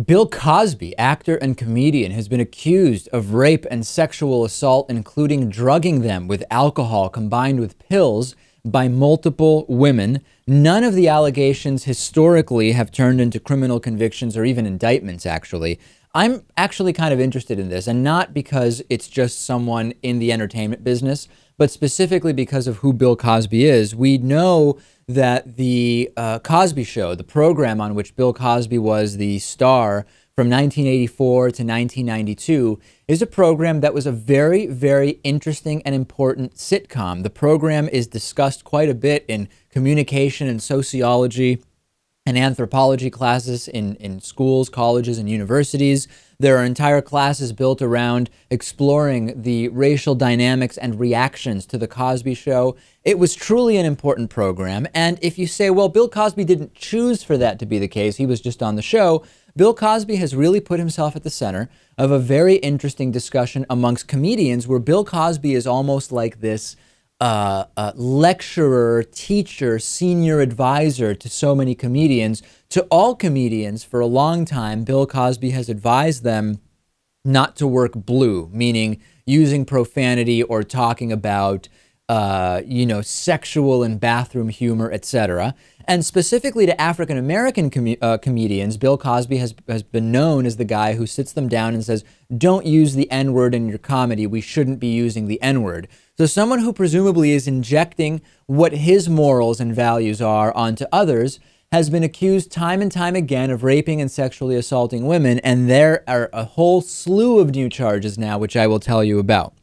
Bill Cosby, actor and comedian, has been accused of rape and sexual assault, including drugging them with alcohol combined with pills by multiple women. None of the allegations historically have turned into criminal convictions or even indictments, actually. I'm actually kind of interested in this, and not because it's just someone in the entertainment business, but specifically because of who Bill Cosby is. We know that the Cosby Show, the program on which Bill Cosby was the star from 1984 to 1992, is a program that was a very, very interesting and important sitcom. The program is discussed quite a bit in communication and sociology and anthropology classes in schools, colleges, and universities. There are entire classes built around exploring the racial dynamics and reactions to the Cosby Show. It was truly an important program. And if you say, well, Bill Cosby didn't choose for that to be the case, he was just on the show, Bill Cosby has really put himself at the center of a very interesting discussion amongst comedians, where Bill Cosby is almost like this lecturer, teacher, senior advisor to so many comedians. To all comedians, for a long time, Bill Cosby has advised them not to work blue, meaning using profanity or talking about, sexual and bathroom humor, etc. And specifically to African-American comedians, Bill Cosby has been known as the guy who sits them down and says, don't use the N-word in your comedy. We shouldn't be using the N-word. So someone who presumably is injecting what his morals and values are onto others has been accused time and time again of raping and sexually assaulting women. And there are a whole slew of new charges now, which I will tell you about.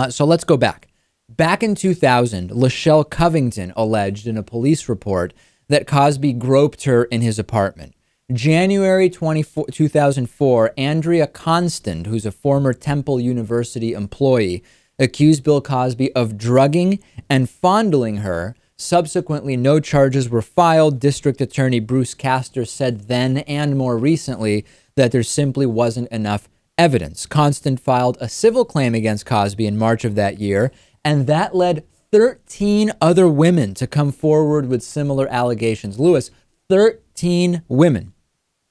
So let's go back. Back in 2000, Lachelle Covington alleged in a police report that Cosby groped her in his apartment. January 2004, Andrea Constant, who's a former Temple University employee, accused Bill Cosby of drugging and fondling her. Subsequently, no charges were filed. District Attorney Bruce Castor said then and more recently that there simply wasn't enough evidence. Constant filed a civil claim against Cosby in March of that year, and that led 13 other women to come forward with similar allegations. Lewis, 13 women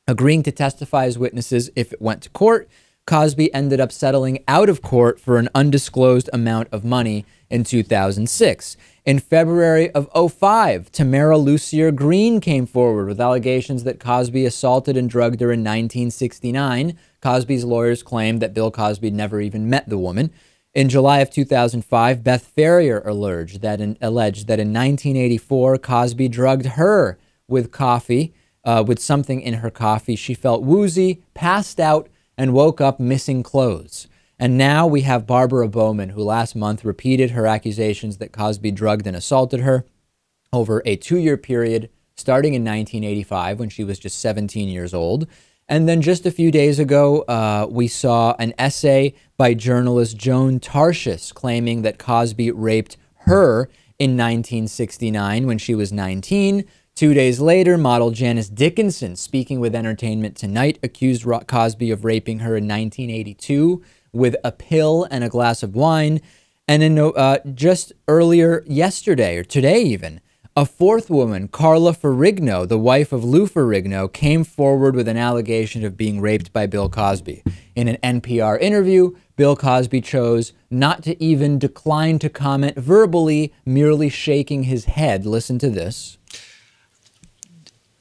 agreeing to testify as witnesses if it went to court. Cosby ended up settling out of court for an undisclosed amount of money in 2006. In February of 2005, Tamara Lucier Green came forward with allegations that Cosby assaulted and drugged her in 1969. Cosby's lawyers claimed that Bill Cosby never even met the woman. In July of 2005, Beth Ferrier alleged that in 1984, Cosby drugged her with coffee, with something in her coffee. She felt woozy, passed out, and woke up missing clothes. And now we have Barbara Bowman, who last month repeated her accusations that Cosby drugged and assaulted her over a 2-year period, starting in 1985 when she was just 17 years old. And then just a few days ago, we saw an essay by journalist Joan Tarshis claiming that Cosby raped her in 1969 when she was 19. 2 days later, model Janice Dickinson, speaking with Entertainment Tonight, accused Cosby of raping her in 1982 with a pill and a glass of wine. And then just earlier yesterday, or today even, a fourth woman, Carla Ferrigno, the wife of Lou Ferrigno, came forward with an allegation of being raped by Bill Cosby. In an NPR interview, Bill Cosby chose not to even decline to comment verbally, merely shaking his head. Listen to this.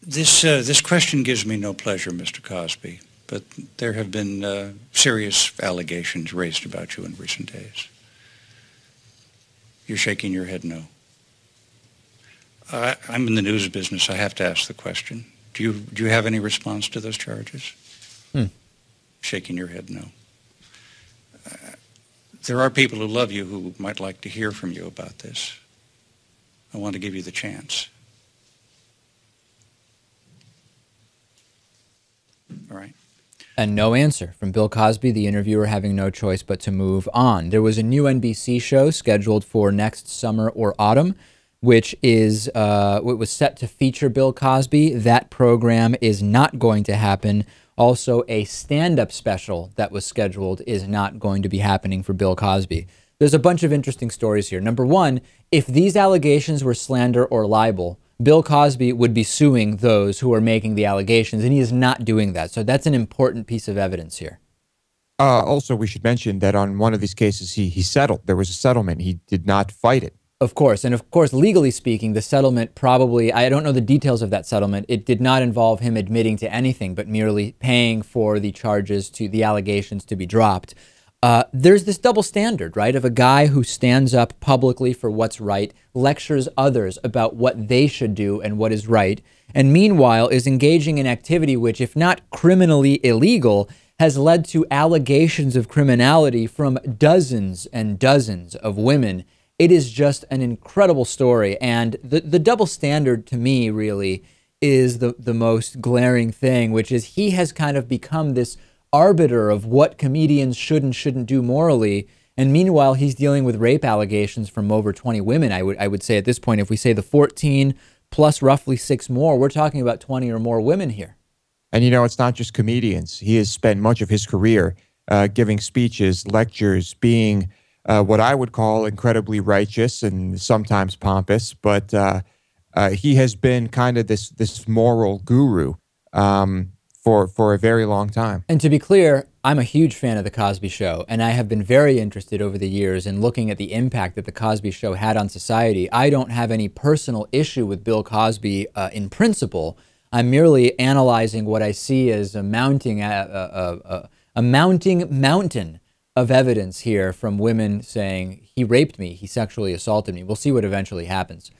This question gives me no pleasure, Mr. Cosby, but there have been serious allegations raised about you in recent days. You're shaking your head no. I'm in the news business. I have to ask the question. Do you have any response to those charges? Shaking your head no. There are people who love you who might like to hear from you about this. I want to give you the chance. All right. And no answer from Bill Cosby, the interviewer having no choice but to move on. There was a new NBC show scheduled for next summer or autumn, which is what was set to feature Bill Cosby. That program is not going to happen. Also, a stand-up special that was scheduled is not going to be happening for Bill Cosby. There's a bunch of interesting stories here. Number one, if these allegations were slander or libel, Bill Cosby would be suing those who are making the allegations, and he is not doing that. So that's an important piece of evidence here. Also, we should mention that on one of these cases, he settled. There was a settlement. He did not fight it. Of course. And of course, legally speaking, the settlement probably, I don't know the details of that settlement. It did not involve him admitting to anything, but merely paying for the charges to the allegations to be dropped. There's this double standard, right, of a guy who stands up publicly for what's right, lectures others about what they should do and what is right, and meanwhile is engaging in activity which, if not criminally illegal, has led to allegations of criminality from dozens and dozens of women. It is just an incredible story. And the double standard to me really is the most glaring thing, which is he has kind of become this arbiter of what comedians should and shouldn't do morally. And meanwhile, he's dealing with rape allegations from over 20 women. I would say at this point, if we say the 14 plus roughly 6 more, we're talking about 20 or more women here. And, you know, it's not just comedians. He has spent much of his career giving speeches, lectures, being what I would call incredibly righteous and sometimes pompous. But he has been kind of this moral guru for a very long time. And to be clear, I'm a huge fan of The Cosby Show, and I have been very interested over the years in looking at the impact that The Cosby Show had on society. I don't have any personal issue with Bill Cosby in principle. I'm merely analyzing what I see as a mounting mountain of evidence here from women saying, he raped me, he sexually assaulted me. We'll see what eventually happens.